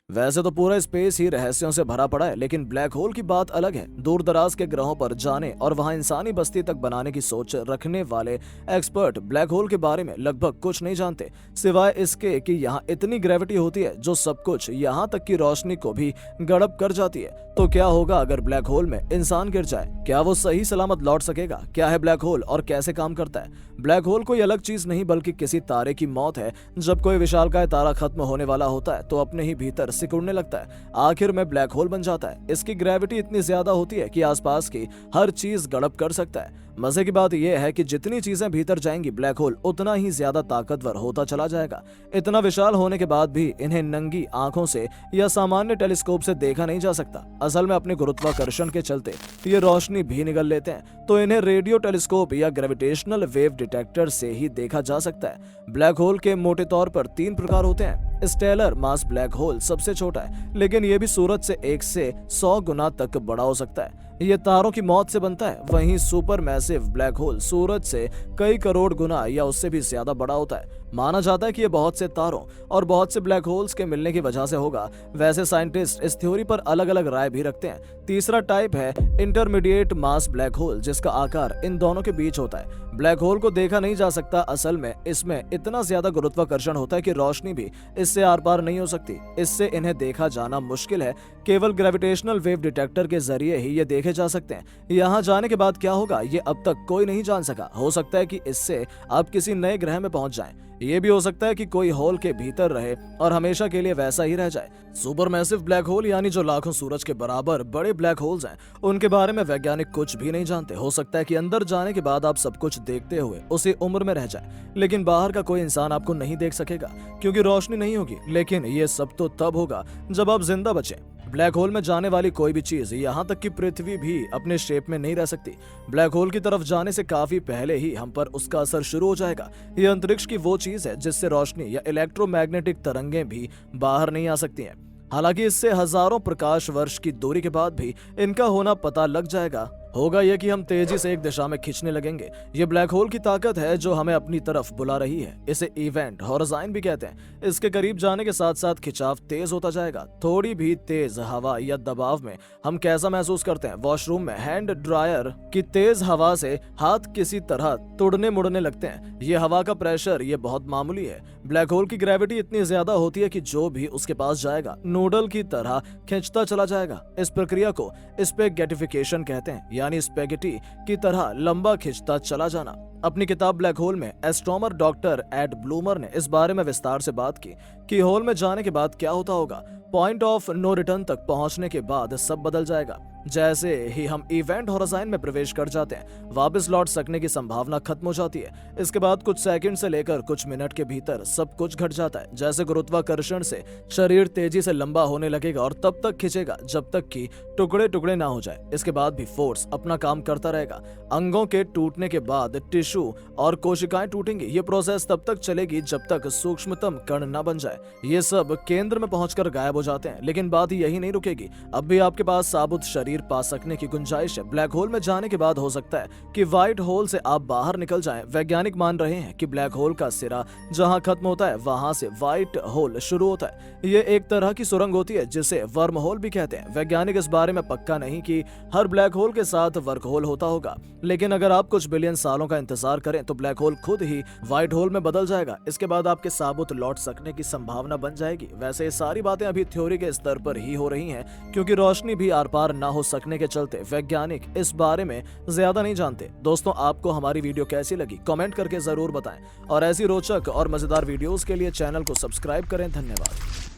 वैसे तो पूरा स्पेस ही रहस्यों से भरा पड़ा है, लेकिन ब्लैक होल की बात अलग है। दूर दराज के ग्रहों पर जाने और वहां इंसानी बस्ती तक बनाने की सोच रखने वाले एक्सपर्ट ब्लैक होल के बारे में लगभग कुछ नहीं जानते, सिवाय इसके कि यहाँ इतनी ग्रेविटी होती है जो सब कुछ, यहाँ तक की रोशनी को भी गड़प कर जाती है। तो क्या होगा अगर ब्लैक होल में इंसान गिर जाए? क्या वो सही सलामत लौट सकेगा? क्या है ब्लैक होल और कैसे काम करता है? ब्लैक होल कोई अलग चीज नहीं बल्कि किसी तारे की मौत है। जब कोई विशालकाय तारा खत्म होने वाला होता है तो अपने ही भीतर सिकुड़ने लगता है, आखिर में ब्लैक होल बन जाता है। इसकी ग्रेविटी इतनी ज्यादा होती है कि आसपास की हर चीज गड़प कर सकता है। मजे की बात यह है कि जितनी चीजें भीतर जाएंगी ब्लैक होल उतना ही ज्यादा ताकतवर होता चला जाएगा। इतना विशाल होने के बाद भी इन्हें नंगी आंखों से या सामान्य टेलीस्कोप से देखा नहीं जा सकता। असल में अपने गुरुत्वाकर्षण के चलते ये रोशनी भी निगल लेते हैं, तो इन्हें रेडियो टेलीस्कोप या ग्रेविटेशनल वेव डिटेक्टर से ही देखा जा सकता है। ब्लैक होल के मोटे तौर पर 3 प्रकार होते हैं। स्टेलर मास ब्लैक होल सबसे छोटा है, लेकिन यह भी सूरज से 1 से 100 गुना तक बड़ा हो सकता है। ये तारों की मौत से बनता है। वहीं सुपर मैसिव ब्लैक होल सूरज से कई करोड़ गुना या उससे भी ज्यादा बड़ा होता है। माना जाता है कि ये बहुत से तारों और बहुत से ब्लैक होल्स के मिलने की वजह से होगा। वैसे साइंटिस्ट इस थ्योरी पर अलग अलग राय भी रखते हैं। तीसरा टाइप है इंटरमीडिएट मास ब्लैक होल, जिसका आकार इन दोनों के बीच होता है। ब्लैक होल को देखा नहीं जा सकता, असल में इसमें इतना ज्यादा गुरुत्वाकर्षण होता है कि रोशनी भी इससे आर पार नहीं हो सकती। इससे इन्हें देखा जाना मुश्किल है। केवल ग्रेविटेशनल वेव डिटेक्टर के जरिए ही ये देखे जा सकते हैं। यहाँ जाने के बाद क्या होगा ये अब तक कोई नहीं जान सका। हो सकता है कि इससे आप किसी नए ग्रह में पहुंच जाएं। ये भी हो सकता है कि कोई होल के भीतर रहे और हमेशा के लिए वैसा ही रह जाए। सुपर मैसिव ब्लैक होल यानी जो लाखों सूरज के बराबर बड़े ब्लैक होल्स हैं, उनके बारे में वैज्ञानिक कुछ भी नहीं जानते। हो सकता है कि अंदर जाने के बाद आप सब कुछ देखते हुए उसी उम्र में रह जाए, लेकिन बाहर का कोई इंसान आपको नहीं देख सकेगा क्योंकि रोशनी नहीं होगी। लेकिन ये सब तो तब होगा जब आप जिंदा बचे। ब्लैक होल में जाने वाली कोई भी चीज, यहाँ तक कि पृथ्वी भी अपने शेप में नहीं रह सकती। ब्लैक होल की तरफ जाने से काफी पहले ही हम पर उसका असर शुरू हो जाएगा। ये अंतरिक्ष की वो चीज है जिससे रोशनी या इलेक्ट्रोमैग्नेटिक तरंगें भी बाहर नहीं आ सकती हैं। हालांकि इससे हजारों प्रकाश वर्ष की दूरी के बाद भी इनका होना पता लग जाएगा। होगा यह कि हम तेजी से एक दिशा में खींचने लगेंगे। ये ब्लैक होल की ताकत है जो हमें अपनी तरफ बुला रही है। इसे इवेंट हॉरिज़ॉन भी कहते हैं। इसके करीब जाने के साथ साथ खिंचाव तेज होता जाएगा। थोड़ी भी तेज हवा या दबाव में हम कैसा महसूस करते हैं? वॉशरूम में हैंड ड्रायर की तेज हवा से हाथ किसी तरह तोड़ने मुड़ने लगते हैं। ये हवा का प्रेशर ये बहुत मामूली है। ब्लैक होल की ग्रेविटी इतनी ज्यादा होती है कि जो भी उसके पास जाएगा नूडल की तरह खींचता चला जाएगा। इस प्रक्रिया को स्पेगेटिफिकेशन कहते हैं, यानी स्पेगेटी की तरह लंबा खिंचता चला जाना। अपनी किताब ब्लैक होल में एस्ट्रोनॉमर डॉक्टर एड ब्लूमर ने इस बारे में विस्तार से बात की कि होल में जाने के बाद क्या होता होगा। पॉइंट ऑफ नो रिटर्न तक पहुंचने के बाद सब बदल जाएगा। जैसे ही हम इवेंट हॉरिज़ॉन में प्रवेश कर जाते हैं, वापस लौट सकने की संभावना खत्म हो जाती है। इसके बाद कुछ सेकंड से लेकर कुछ मिनट के भीतर सब कुछ घट जाता है। जैसे गुरुत्वाकर्षण से शरीर तेजी से लंबा होने लगेगा और तब तक खिंचेगा जब तक कि टुकड़े टुकड़े ना हो जाए। इसके बाद भी फोर्स अपना काम करता रहेगा। अंगों के टूटने के बाद टिश्यू और कोशिकाएं टूटेंगी। ये प्रोसेस तब तक चलेगी जब तक सूक्ष्मतम कण न बन जाए। ये सब केंद्र में पहुंचकर गायब हो जाते हैं। लेकिन बात यही नहीं रुकेगी। अब भी आपके पास साबुत शरीर पा सकने की गुंजाइश है। ब्लैक होल में जाने के बाद हो सकता है कि व्हाइट होल से आप बाहर निकल जाएं। वैज्ञानिक मान रहे हैं कि ब्लैक होल का सिरा जहां खत्म होता है वहां से व्हाइट होल शुरू होता है। ये एक तरह की सुरंग होती है जिसे वर्म होल भी कहते हैं। वैज्ञानिक इस बारे में पक्का नहीं कि हर ब्लैक होल के साथ वर्क होल होता होगा, लेकिन अगर आप कुछ बिलियन सालों का इंतजार करें तो ब्लैक होल खुद ही व्हाइट होल में बदल जाएगा। इसके बाद आपके साबुत लौट सकने की संभावना बन जाएगी। वैसे ये सारी बातें अभी थ्योरी के स्तर पर ही हो रही हैं, क्योंकि रोशनी भी आर पार ना हो सकने के चलते वैज्ञानिक इस बारे में ज्यादा नहीं जानते। दोस्तों, आपको हमारी वीडियो कैसी लगी कमेंट करके जरूर बताएं और ऐसी रोचक और मजेदार वीडियोस के लिए चैनल को सब्सक्राइब करें। धन्यवाद।